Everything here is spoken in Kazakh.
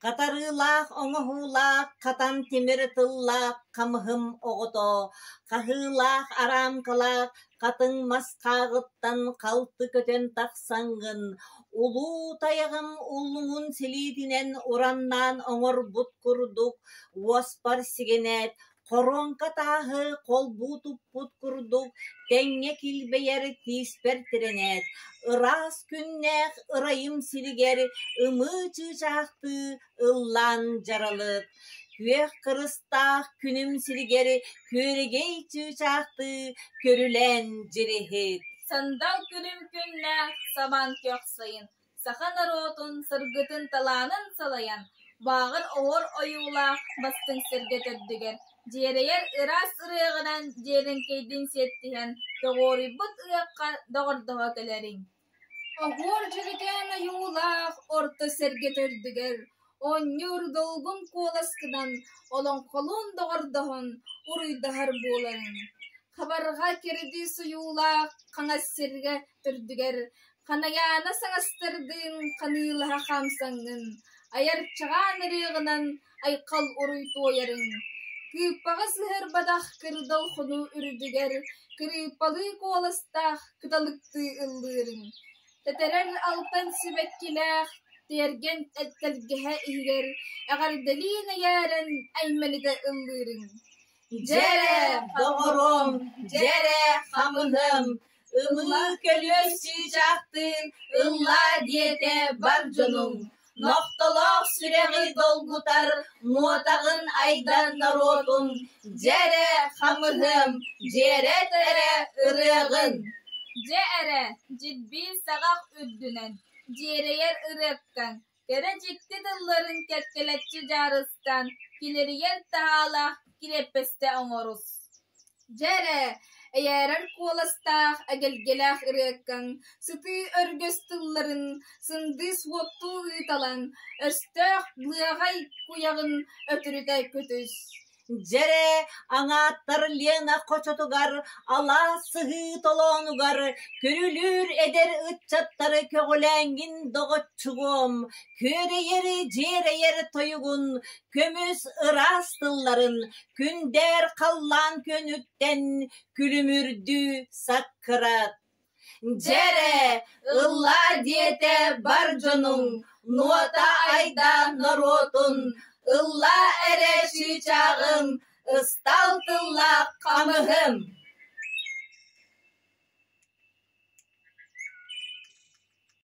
Катарылах оңохулах, катан темир тыллах, камыхым оғото, қахылах арамкалах, катын масқағыттан қалты көтен тақсаңғын, улу таяғым улуңун селидинен ураннан оңор бұт күрдік, уаспар сигенет, Коронка тахы колбу туппут курдук, теңге килбейер тиспер тиренет. Ырас күннех ырайым сиригер, ымы чыжақты ыллан жаралык. Күех кырыстах күнім сиригер, көрегей чыжақты көрүлен жерехет. Сандал күнім күннех сабан көксайын, сахан аротун сыргытын таланын салаян, бағыр оғыр ойула бастың сірге төрдігер. Жерейер ырас ырығынан жерін кейдін сеттіген, тоғори бұт ырыққа доғырдыға көлерін. Оғыр жігітен ойула орты сірге төрдігер, оннюр долғын қоласкыдан олон қолын доғырдығын ұруйдығар боларын. Қабарға керді сұйула қаңас сірге төрдігер, қанаяна саңастырдың қанылыға қамсаңын, аяр чаған ырығынан айқал ұруй тойарын. Кыппаға сығыр бадақ кырдал құну үрдігер, кырыпалы қоластақ кыталықты ыллырын. Тәтәрәр алтан сібәккеләқ, терген әткәлгіхә игер, әғардалина яран әймәлігі ыллырын. Жере доғырым, жере қамыным, ымы көлөсі жақтың, ылла диете бар жонum. Noqtaloq süregi dolgutar, muatağın aydan narotun, jere xamıhım, jere tere ırığın. Jere, cidbi sağaq üddünen, jereyer ırıkkan, kere cikti dılların ketkeletçi jarıstan, kileriyer tahalaq, kilepeste oңorus. Jere, eğerer kolastaq agelgelaq ırıkkan, sıtı örgöstülların, sındı swottu ıtalan, östök blığay kuyağın ötürüde kötüs. Jere aŋattар Лена қочотугар, ала сыһы толонугар, көрүлүр эдер ытчаттары көгүләңгин доғотчугум, көрейери жерейер тойугун, көмүс ырас тылларын, күндер қаллан көнүттен күлүмүрдү саккырат. Jere ылла диете бар жонуң, нуата айда наротун, ылла эреши чағым, ысталтылла қамыхым.